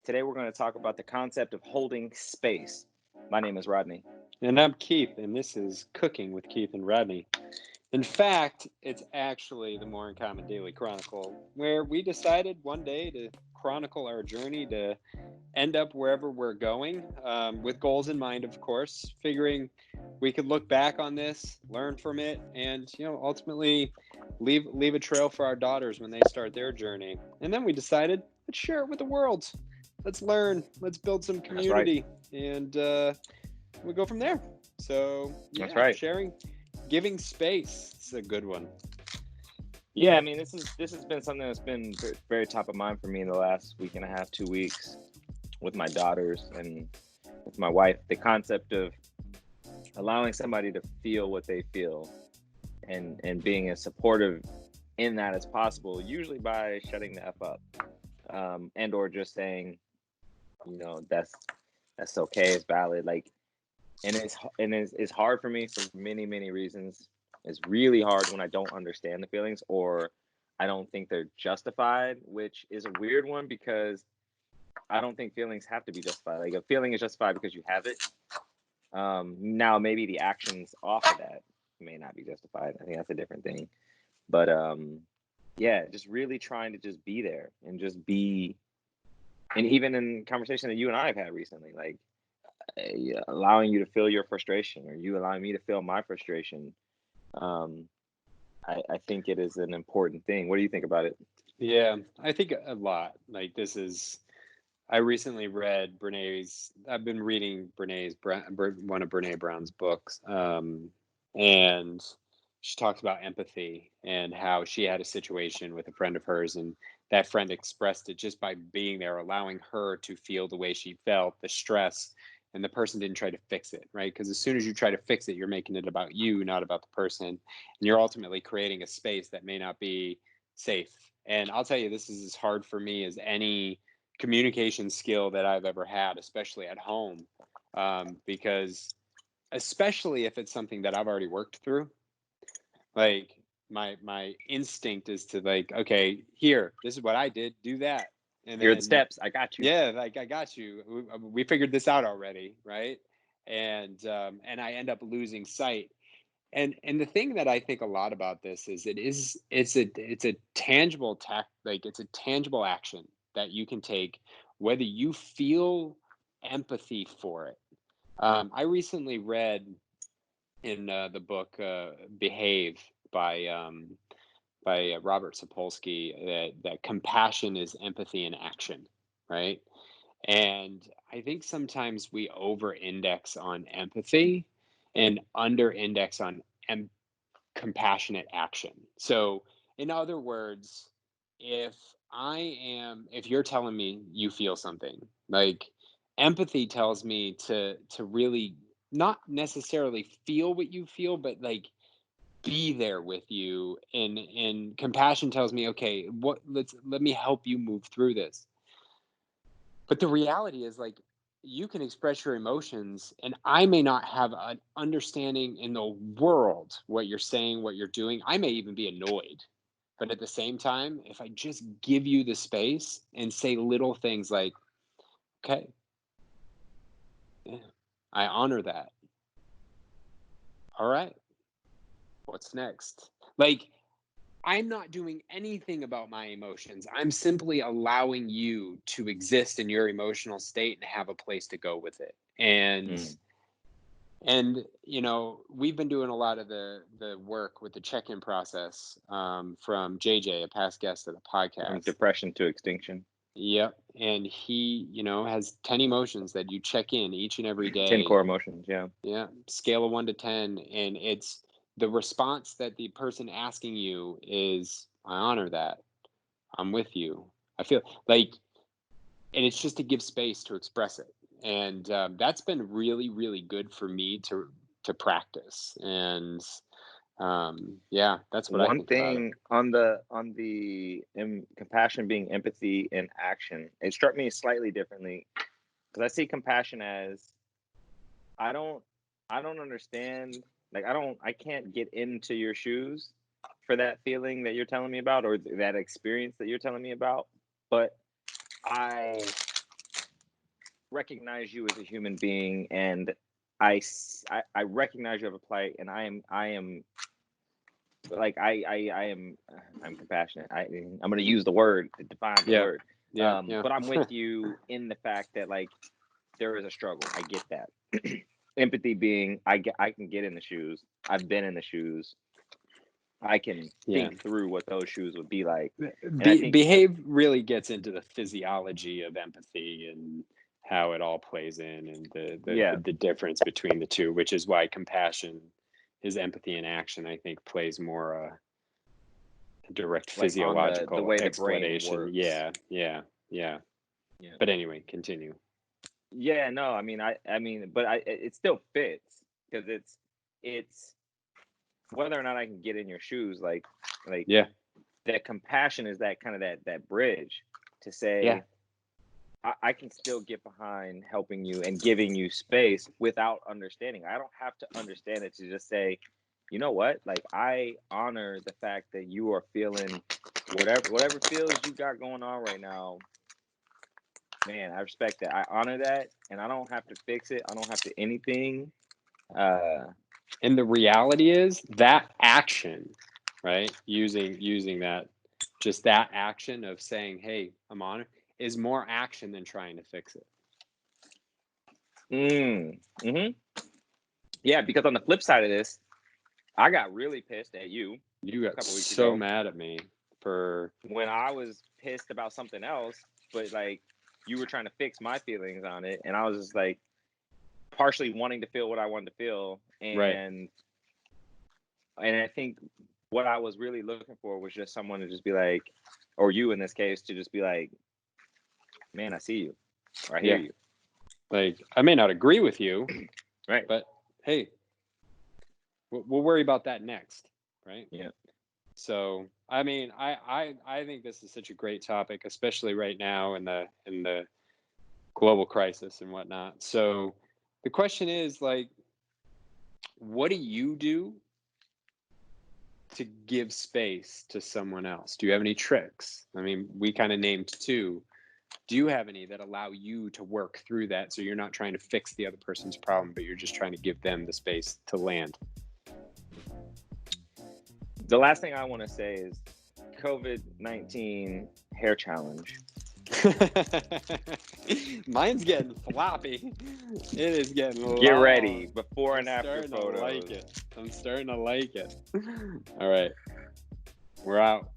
Today we're going to talk about the concept of holding space. My name is Rodney. And I'm Keith, and this is Cooking with Keith and Rodney. In fact, it's actually the More in Common Daily Chronicle, where we decided one day to chronicle our journey to end up wherever we're going, with goals in mind, of course, figuring we could look back on this, learn from it, and ultimately leave a trail for our daughters when they start their journey. And then we decided, let's share it with the world. Let's learn. Let's build some community, and we'll go from there. So That's right. Sharing, giving space. It's a good one. Yeah, I mean, this has been something that's been very top of mind for me in the last week and a half, 2 weeks, with my daughters and with my wife. The concept of allowing somebody to feel what they feel, and being as supportive in that as possible, usually by shutting the F up, and or just saying, that's okay, it's valid. Like, and it's hard for me for many reasons. It's really hard when I don't understand the feelings, or I don't think they're justified, which is a weird one because I don't think feelings have to be justified. Like, a feeling is justified because you have it. Now maybe the actions off of that may not be justified. I think that's a different thing. But just really trying to just be there and just be. And even in conversation that you and I have had recently, like, allowing you to feel your frustration, or you allowing me to feel my frustration. I think it is an important thing. What do you think about it? Yeah, I think a lot. Like, I recently read I've been reading one of Brene Brown's books. And she talks about empathy and how she had a situation with a friend of hers, and that friend expressed it just by being there, allowing her to feel the way she felt, the stress, and the person didn't try to fix it, right? Because as soon as you try to fix it, you're making it about you, not about the person, and you're ultimately creating a space that may not be safe. And I'll tell you, this is as hard for me as any communication skill that I've ever had, especially at home, because especially if it's something that I've already worked through. Like, my instinct is to, like, okay, this is what I did, do that. And here are the steps. I got you. Yeah, like, I got you. We figured this out already, right? And I end up losing sight. And the thing that I think a lot about this is it's a tangible it's a tangible action that you can take, whether you feel empathy for it. I recently read in the book Behave by Robert Sapolsky that compassion is empathy in action, right? And I think sometimes we over-index on empathy and under-index on compassionate action. So, in other words, if you're telling me you feel something, like, empathy tells me to really not necessarily feel what you feel, but, like, be there with you, and compassion tells me, okay, let me help you move through this. But the reality is, like, you can express your emotions, and I may not have an understanding in the world what you're saying, what you're doing. I may even be annoyed. But at the same time, if I just give you the space and say little things like, okay, yeah, I honor that. All right, what's next? Like, I'm not doing anything about my emotions. I'm simply allowing you to exist in your emotional state and have a place to go with it. And we've been doing a lot of the work with the check-in process, from JJ, a past guest of the podcast. From depression to extinction. Yep. And he, has 10 emotions that you check in each and every day. 10 core emotions, yeah. Yeah. Scale of 1 to 10. And it's the response that the person asking you is, I honor that. I'm with you. I feel like, and it's just to give space to express it. And that's been really, really good for me to practice. And that's what I think about it. One thing on the compassion being empathy in action, it struck me slightly differently, because I see compassion as, I don't understand, like, I can't get into your shoes for that feeling that you're telling me about, or that experience that you're telling me about, but I recognize you as a human being, and I recognize you have a plight, and I am like I am I'm compassionate. I'm going to use the word to define the Yeah. word. Yeah. But I'm with you in the fact that like there is a struggle. I get that. Empathy being I can get in the shoes. I've been in the shoes. I can Yeah. think through what those shoes would be like. And I think Behave really gets into the physiology of empathy and how it all plays in, and yeah, the difference between the two, which is why compassion is empathy in action. I think plays more direct like on the physiological way the brain explanation. works. Yeah. Yeah. But anyway, continue. Yeah, no, but it still fits because it's whether or not I can get in your shoes, like Yeah. that compassion is that kind of that bridge to Yeah. say I can still get behind helping you and giving you space without understanding. I don't have to understand it to just say, you know what? Like I honor the fact that you are feeling whatever feels you got going on right now. Man, I respect that. I honor that, and I don't have to fix it. I don't have to anything. Uh, And the reality is that action, right? Using that, just that action of saying, "Hey, I'm on it," is more action than trying to fix it. mm-hmm. Yeah, because on the flip side of this, I got really pissed at you You a got couple weeks so ago mad at me for when I was pissed about something else, but like you were trying to fix my feelings on it, and I was just like partially wanting to feel what I wanted to feel, right. and I think what I was really looking for was just someone to just be like, or you in this case, to just be like, man, I see you, or I hear Yeah. you, Like I may not agree with you, right? but hey, we'll worry about that next, right? Yeah. So, I mean, I think this is such a great topic, especially right now in the global crisis and whatnot. So, the question is like, what do you do to give space to someone else? Do you have any tricks? I mean, we kind of named two. Do you have any that allow you to work through that so you're not trying to fix the other person's problem, but you're just trying to give them the space to land? The last thing I want to say is COVID-19 hair challenge. Mine's getting floppy. It is getting Get long. ready before I'm and after starting to photos. like it. I'm starting to like it. All right. We're out.